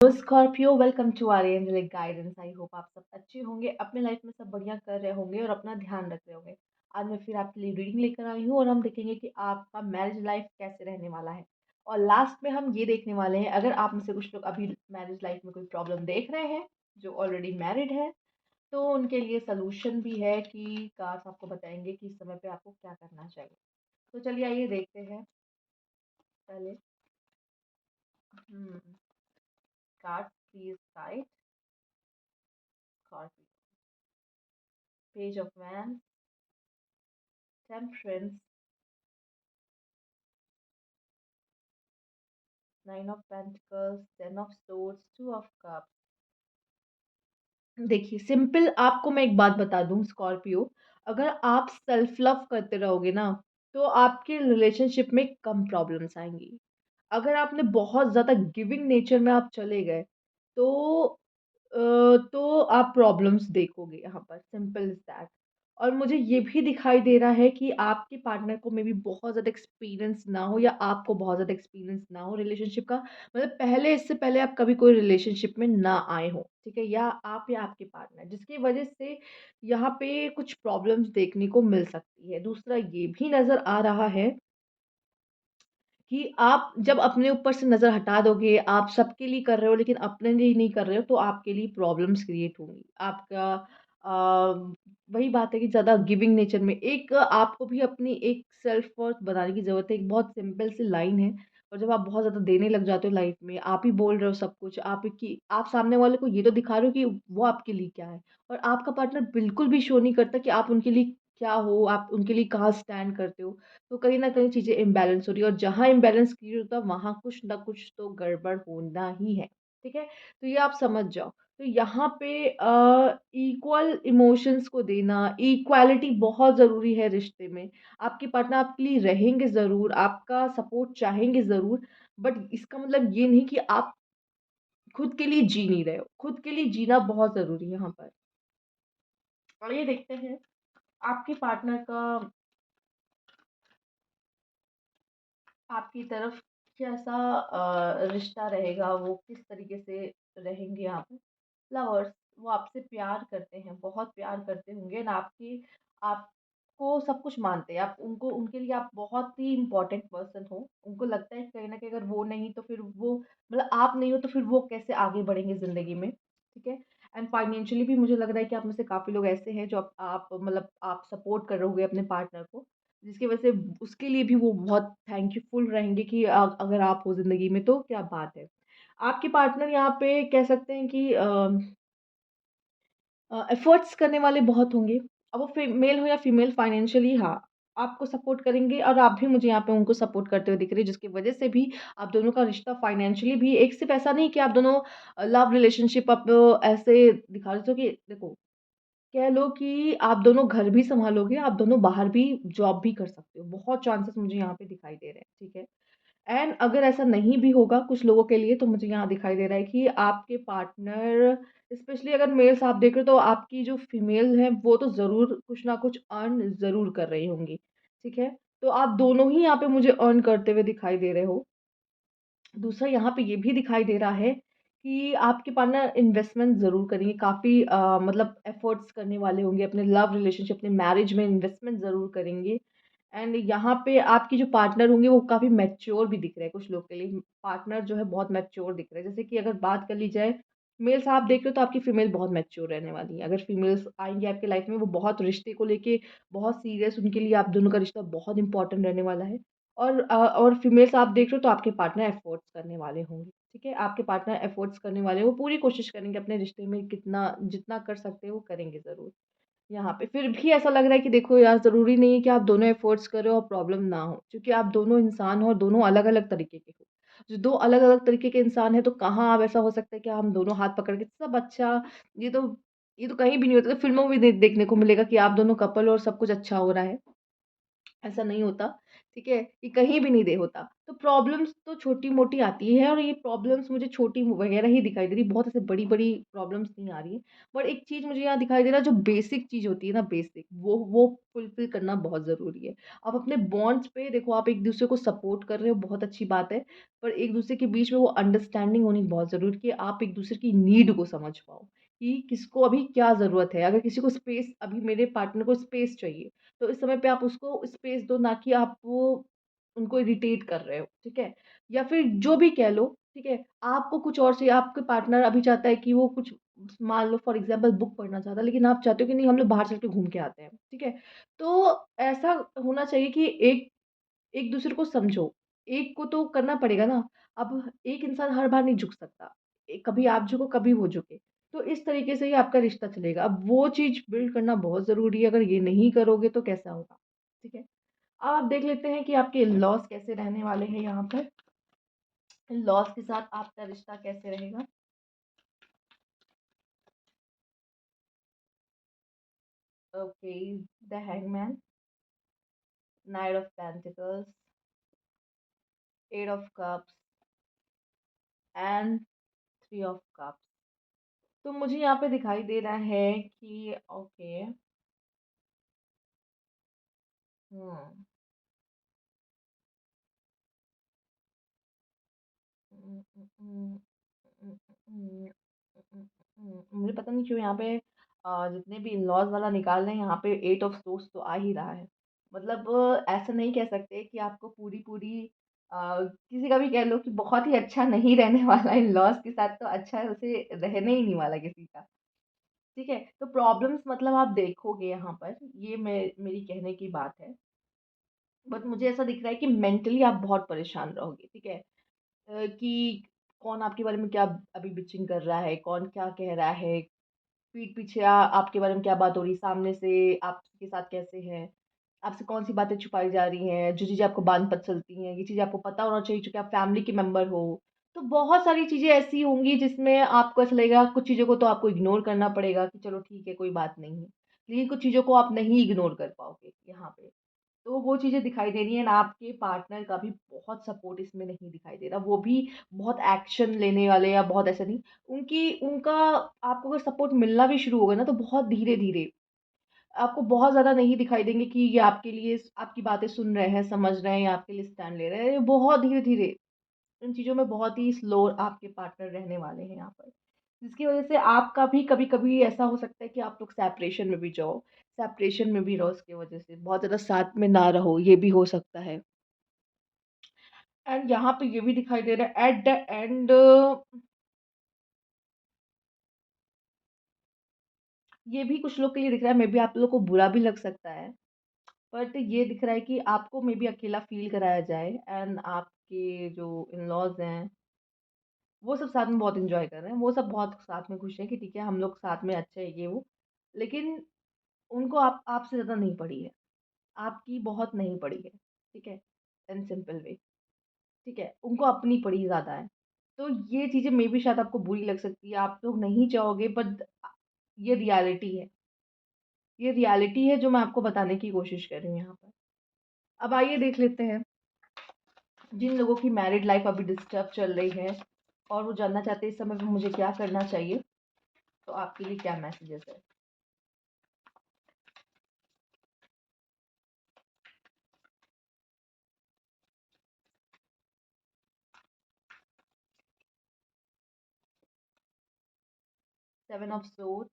Scorpio welcome to our angelic guidance. I hope आप सब अच्छे होंगे, अपने लाइफ में सब बढ़िया कर रहे होंगे और अपना ध्यान रख रहे होंगे। आज मैं फिर आपके लिए रीडिंग लेकर आई हूँ और हम देखेंगे कि आपका मैरिज लाइफ कैसे रहने वाला है। और लास्ट में हम ये देखने वाले हैं, अगर आप में से कुछ लोग अभी मैरिज लाइफ में कोई प्रॉब्लम देख रहे हैं, जो ऑलरेडी मैरिड है, तो उनके लिए सोल्यूशन भी है कि कार्ड्स आपको बताएंगे कि इस समय पे आपको क्या करना चाहिए। तो चलिए आइए देखते हैं पहले। Card please guide. Scorpio, page of man, temperance, nine of pentacles, ten of swords, two of cups. देखिए, सिंपल आपको मैं एक बात बता दूं स्कॉर्पियो, अगर आप सेल्फ लव करते रहोगे ना, तो आपके रिलेशनशिप में कम प्रॉब्लम्स आएंगी। अगर आपने बहुत ज़्यादा गिविंग नेचर में आप चले गए, तो तो आप प्रॉब्लम्स देखोगे यहाँ पर, सिंपल इज़ दैट। और मुझे ये भी दिखाई दे रहा है कि आपके पार्टनर को मेबी बहुत ज़्यादा एक्सपीरियंस ना हो या आपको बहुत ज़्यादा एक्सपीरियंस ना हो रिलेशनशिप का। मतलब पहले, इससे पहले आप कभी कोई रिलेशनशिप में ना आए हों, ठीक है? या आपके पार्टनर, जिसकी वजह से यहाँ पे कुछ प्रॉब्लम्स देखने को मिल सकती है। दूसरा ये भी नज़र आ रहा है कि आप जब अपने ऊपर से नज़र हटा दोगे, आप सबके लिए कर रहे हो लेकिन अपने लिए नहीं कर रहे हो, तो आपके लिए प्रॉब्लम्स क्रिएट होंगी। आपका वही बात है कि ज़्यादा गिविंग नेचर में एक आपको भी अपनी एक सेल्फ वर्थ बनाने की ज़रूरत है। एक बहुत सिंपल सी लाइन है, और जब आप बहुत ज़्यादा देने लग जाते हो लाइफ में, आप ही बोल रहे हो सब कुछ, आप सामने वाले को ये तो दिखा रहे हो कि वो आपके लिए क्या है, और आपका पार्टनर बिल्कुल भी शो नहीं करता कि आप उनके लिए क्या हो, आप उनके लिए कहाँ स्टैंड करते हो। तो कहीं न कहीं चीज़ें इम्बैलेंस हो रही है, और जहाँ इम्बैलेंस क्रिएट होता है वहाँ कुछ न कुछ तो गड़बड़ होना ही है, ठीक है? तो ये आप समझ जाओ। तो यहाँ पे इक्वल इमोशंस को देना, इक्वालिटी बहुत ज़रूरी है रिश्ते में। आपके पार्टनर आपके लिए रहेंगे ज़रूर, आपका सपोर्ट चाहेंगे ज़रूर, बट इसका मतलब ये नहीं कि आप खुद के लिए जी नहीं रहे हो। खुद के लिए जीना बहुत ज़रूरी है यहाँ पर। आइए देखते हैं आपके पार्टनर का आपकी तरफ कैसा रिश्ता रहेगा, वो किस तरीके से रहेंगे यहाँ पे। फ्लावर्स, वो आपसे प्यार करते हैं, बहुत प्यार करते होंगे, एंड आपको सब कुछ मानते हैं। आप उनको उनके लिए आप बहुत ही इम्पोर्टेंट पर्सन हो। उनको लगता है कि कहीं न कहीं अगर वो नहीं तो फिर वो, मतलब आप नहीं हो तो फिर वो कैसे आगे बढ़ेंगे ज़िंदगी में, ठीक है? एंड फाइनेंशियली भी मुझे लग रहा है कि आप में से काफ़ी लोग ऐसे हैं जो आप मतलब आप सपोर्ट कर रहे होंगे अपने पार्टनर को, जिसकी वजह से उसके लिए भी वो बहुत थैंकफुल रहेंगे कि अगर आप हो ज़िंदगी में तो क्या बात है। आपके पार्टनर यहाँ पे कह सकते हैं कि एफर्ट्स करने वाले बहुत होंगे। अब वो मेल हो या फीमेल, फाइनेंशियली हाँ, आपको सपोर्ट करेंगे, और आप भी मुझे यहाँ पे उनको सपोर्ट करते हुए दिख रहे हैं, जिसकी वजह से भी आप दोनों का रिश्ता फाइनेंशियली भी एक सिर्फ़ ऐसा नहीं कि आप दोनों लव रिलेशनशिप आप ऐसे दिखा रहे हो कि देखो, कह लो कि आप दोनों घर भी सँभालोगे, आप दोनों बाहर भी जॉब भी कर सकते हो। बहुत चांसेस मुझे यहाँ पे दिखाई दे रहे हैं, ठीक है? एंड अगर ऐसा नहीं भी होगा कुछ लोगों के लिए, तो मुझे यहाँ दिखाई दे रहा है कि आपके पार्टनर, स्पेशली अगर मेल्स आप देख रहे हो, तो आपकी जो फीमेल है वो तो ज़रूर कुछ ना कुछ अर्न ज़रूर कर रही होंगी, ठीक है? तो आप दोनों ही यहाँ पे मुझे अर्न करते हुए दिखाई दे रहे हो। दूसरा यहाँ पे ये भी दिखाई दे रहा है कि आपके पार्टनर इन्वेस्टमेंट ज़रूर करेंगे, काफ़ी मतलब एफर्ट्स करने वाले होंगे अपने लव रिलेशनशिप, अपने मैरिज में इन्वेस्टमेंट ज़रूर करेंगे। एंड यहाँ पे आपकी जो पार्टनर होंगे वो काफ़ी मैच्योर भी दिख रहे हैं, कुछ लोग के लिए पार्टनर जो है बहुत मैच्योर दिख रहे हैं। जैसे कि अगर बात कर ली जाए, मेल्स आप देख रहे हो तो आपकी फीमेल बहुत मैच्योर रहने वाली है। अगर फीमेल्स आएँगी आपकी लाइफ में, वो बहुत रिश्ते को लेके बहुत सीरियस, उनके लिए आप दोनों का रिश्ता बहुत इंपॉर्टेंट रहने वाला है। और फीमेल्स आप देख रहे हो तो आपके पार्टनर एफर्ट्स करने वाले होंगे, ठीक है? आपके पार्टनर एफर्ट्स करने वाले हैं, वो पूरी कोशिश करेंगे अपने रिश्ते में, कितना जितना कर सकते हैं वो करेंगे ज़रूर। यहाँ पे फिर भी ऐसा लग रहा है कि देखो यार, ज़रूरी नहीं है कि आप दोनों एफर्ट्स करो और प्रॉब्लम ना हो, क्योंकि आप दोनों इंसान हो और दोनों अलग-अलग तरीके के हो। जो 2 अलग-अलग तरीके के इंसान हैं, तो कहाँ अब ऐसा हो सकता है कि हम दोनों हाथ पकड़ के सब अच्छा, ये तो ये तो कहीं भी नहीं होता। फ़िल्मों में देखने को मिलेगा कि आप दोनों कपल और सब कुछ अच्छा हो रहा है। ऐसा नहीं होता। ठीक है? ये कहीं भी नहीं दे होता। तो प्रॉब्लम्स तो छोटी-मोटी आती है और ये प्रॉब्लम्स मुझे छोटी वगैरह ही दिखाई दे रही, बहुत ऐसे बड़ी-बड़ी प्रॉब्लम्स नहीं आ रही हैं। बट एक चीज़ मुझे यहाँ दिखाई दे रहा है, जो बेसिक चीज़ होती है ना, बेसिक, वो फुलफिल करना बहुत ज़रूरी है। आप अपने बॉन्ड्स पे देखो, आप एक-दूसरे को सपोर्ट कर रहे हो, बहुत अच्छी बात है, पर एक-दूसरे के बीच में वो अंडरस्टैंडिंग होनी बहुत ज़रूरी है कि आप एक-दूसरे की नीड को समझ पाओ, कि किसको अभी क्या ज़रूरत है। अगर किसी को स्पेस, अभी मेरे पार्टनर को स्पेस चाहिए, तो इस समय पे आप उसको स्पेस दो, ना कि आप वो उनको इरिटेट कर रहे हो, ठीक है? या फिर जो भी कह लो, ठीक है? आपको कुछ और चाहिए, आपके पार्टनर अभी चाहता है कि वो कुछ, मान लो फॉर एग्ज़ाम्पल बुक पढ़ना चाहता है, लेकिन आप चाहते हो कि नहीं, हम लोग बाहर चल के घूम के आते हैं, ठीक है? तो ऐसा होना चाहिए कि एक एक-दूसरे को समझो, एक को तो करना पड़ेगा ना। अब एक इंसान हर बार नहीं झुक सकता, कभी आप झुको, कभी वो झुके। तो इस तरीके से ही आपका रिश्ता चलेगा। अब वो चीज़ बिल्ड करना बहुत ज़रूरी है, अगर ये नहीं करोगे तो कैसा होगा, ठीक है? अब आप देख लेते हैं कि आपके इन-लॉज़ कैसे रहने वाले हैं यहाँ पर। इन-लॉज़ के साथ आपका रिश्ता कैसे रहेगा? Okay, the hangman, knight of pentacles, eight of cups and three of cups. तो मुझे यहाँ पे दिखाई दे रहा है कि ओके, हुँ, उम, उम, उम, उम, उम, मुझे पता नहीं क्यों यहाँ पे जितने भी इन-लॉज़ वाला निकाल रहे हैं, यहाँ पे एट ऑफ सोर्स तो आ ही रहा है। मतलब ऐसा नहीं कह सकते कि आपको पूरी-पूरी किसी का भी कह लो कि बहुत ही अच्छा नहीं रहने वाला इन-लॉज़ के साथ, तो अच्छा उसे रहने ही नहीं वाला किसी का, ठीक है? तो प्रॉब्लम्स मतलब आप देखोगे यहाँ पर, ये मेरी कहने की बात है। बट मुझे ऐसा दिख रहा है कि मेंटली आप बहुत परेशान रहोगे, ठीक है? कि कौन आपके बारे में क्या अभी बिचिंग कर रहा है, कौन क्या कह रहा है, पीठ पीछे आपके बारे में क्या बात हो रही है, सामने से आपके साथ कैसे है, आपसे कौन-सी बातें छुपाई जा रही हैं, जो चीज़ें आपको बाद में पता चलती हैं, ये चीज़ें आपको पता होना चाहिए चूँकि आप फैमिली के मेंबर हो। तो बहुत सारी चीज़ें ऐसी होंगी जिसमें आपको ऐसा लगेगा, कुछ चीज़ों को तो आपको इग्नोर करना पड़ेगा कि चलो ठीक है, कोई बात नहीं है। लेकिन कुछ चीज़ों को आप नहीं इग्नोर कर पाओगे यहाँ पे। तो वो चीज़ें दिखाई दे रही हैं, एंड आपके पार्टनर का भी बहुत सपोर्ट इसमें नहीं दिखाई दे रहा। वो भी बहुत एक्शन लेने वाले, या बहुत ऐसा नहीं, उनका आपको अगर सपोर्ट मिलना भी शुरू होगा ना, तो बहुत धीरे-धीरे। आपको बहुत ज़्यादा नहीं दिखाई देंगे कि ये आपके लिए आपकी बातें सुन रहे हैं, समझ रहे हैं या आपके लिए स्टैंड ले रहे हैं। ये बहुत धीरे-धीरे, इन चीज़ों में बहुत ही स्लो आपके पार्टनर रहने वाले हैं यहाँ पर। जिसकी वज़ह से आपका भी कभी-कभी ऐसा हो सकता है कि आप लोग सेपरेशन में भी जाओ, सेपरेशन में भी रहो इसकी वज़ह से, बहुत ज़्यादा साथ में ना रहो, ये भी हो सकता है। एंड यहाँ पे ये भी दिखाई दे रहा है एट द एंड, ये भी कुछ लोग के लिए दिख रहा है, मेबी आप लोगों को बुरा भी लग सकता है। बट ये दिख रहा है कि आपको मेबी अकेला फ़ील कराया जाए, एंड आपके जो इन-लॉज़ हैं, वो सब साथ में बहुत एन्जॉय कर रहे हैं। वो सब बहुत साथ में खुश हैं कि ठीक है, हम लोग साथ में अच्छे हैं, ये वो। लेकिन उनको आपसे ज़्यादा नहीं पड़ी है। आपकी बहुत नहीं पड़ी है, ठीक है? इन सिंपल वे, ठीक है? उनको अपनी पड़ी ज़्यादा है। तो ये चीज़ें मेबी शायद आपको बुरी लग सकती है, आप लोग नहीं चाहोगे, बट ये रियलिटी है। ये रियलिटी है जो मैं आपको बताने की कोशिश कर रही हूँ यहाँ पर। अब आइए देख लेते हैं, जिन लोगों की मैरिड लाइफ़ अभी डिस्टर्ब चल रही है और वो जानना चाहते हैं इस समय पे मुझे क्या करना चाहिए, तो आपके लिए क्या मैसेजेस है? 7 ऑफ सोर्ड्स,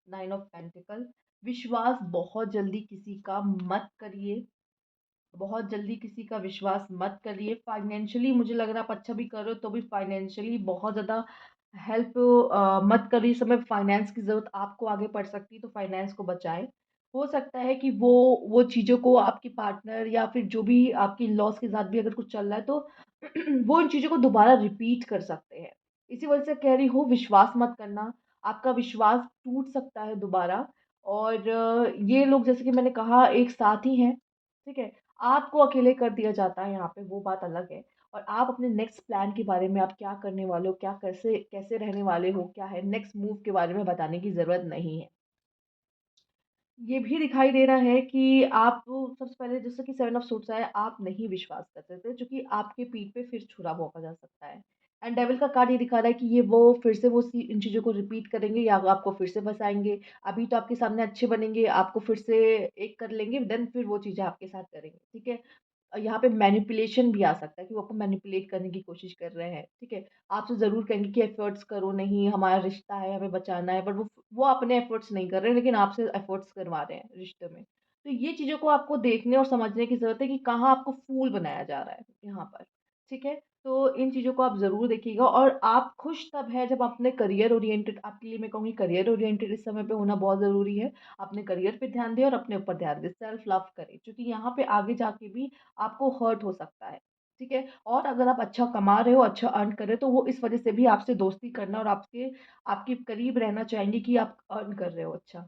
9 ऑफ पेंटिकल। विश्वास बहुत जल्दी किसी का मत करिए, बहुत जल्दी किसी का विश्वास मत करिए। फाइनेंशियली मुझे लग रहा है आप अच्छा भी कर रहे हो, तो भी फाइनेंशियली बहुत ज़्यादा हेल्प मत करिए। इस समय फाइनेंस की ज़रूरत आपको आगे पड़ सकती है, तो फाइनेंस को बचाएँ। हो सकता है कि वो चीज़ों को आपके पार्टनर या फिर जो भी आपके इन-लॉज़ के साथ भी अगर कुछ चल रहा है, तो वो इन चीज़ों को दोबारा रिपीट कर सकते हैं। इसी वजह से कह रही हूँ, विश्वास मत करना, आपका विश्वास टूट सकता है दोबारा। और ये लोग, जैसे कि मैंने कहा, एक साथी हैं, ठीक है? आपको अकेले कर दिया जाता है यहाँ पे, वो बात अलग है। और आप अपने नेक्स्ट प्लान के बारे में, आप क्या करने वाले हो, क्या कैसे कैसे रहने वाले हो, क्या है नेक्स्ट मूव, के बारे में बताने की ज़रूरत नहीं है। ये भी दिखाई दे रहा है कि आप सबसे पहले जैसे कि 7 ऑफ सूट्स है, आप नहीं विश्वास कर सकते क्योंकि आपके पीठ पे फिर छुरा भोंका जा सकता है। एंड डेविल का कार्ड ये दिखा रहा है कि ये वो फिर से वो सी इन चीज़ों को रिपीट करेंगे या आपको फिर से फँसाएँगे। अभी तो आपके सामने अच्छे बनेंगे, आपको फिर से एक कर लेंगे, देन फिर वो चीज़ें आपके साथ करेंगे, ठीक है? यहाँ पे मैनिपुलेशन भी आ सकता है कि वो आपको मैनिपुलेट करने की कोशिश कर रहे हैं, ठीक है? आपसे ज़रूर कहेंगे कि एफर्ट्स करो, नहीं हमारा रिश्ता है, हमें बचाना है, बट वो अपने एफर्ट्स नहीं कर रहे हैं, लेकिन आपसे एफर्ट्स करवा रहे हैं रिश्ते में। तो ये चीज़ों को आपको देखने और समझने की ज़रूरत है कि कहाँ आपको फूल बनाया जा रहा है यहाँ पर, ठीक है? तो इन चीज़ों को आप ज़रूर देखिएगा और आप खुश तब है जब अपने करियर ओरिएंटेड आपके लिए मैं कहूँगी करियर ओरिएंटेड इस समय पे होना बहुत ज़रूरी है। अपने करियर पे ध्यान दें और अपने ऊपर ध्यान दें, सेल्फ लव करें, क्योंकि यहाँ पे आगे जाके भी आपको हर्ट हो सकता है, ठीक है? और अगर आप अच्छा कमा रहे हो, अच्छा अर्न कर रहे हो, तो वो इस वज़ह से भी आपसे दोस्ती करना और आपके करीब रहना चाहेंगे कि आप अर्न कर रहे हो अच्छा।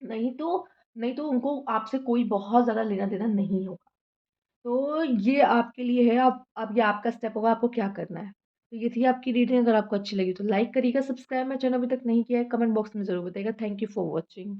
नहीं तो नहीं तो उनको आपसे कोई बहुत ज़्यादा लेना-देना नहीं होगा। तो ये आपके लिए है, अब ये आपका स्टेप होगा, आपको क्या करना है। तो ये थी आपकी रीडिंग, अगर आपको अच्छी लगी तो लाइक करिएगा, सब्सक्राइब मेरा चैनल अभी तक नहीं किया है, कमेंट बॉक्स में ज़रूर बताइएगा। Thank you for watching.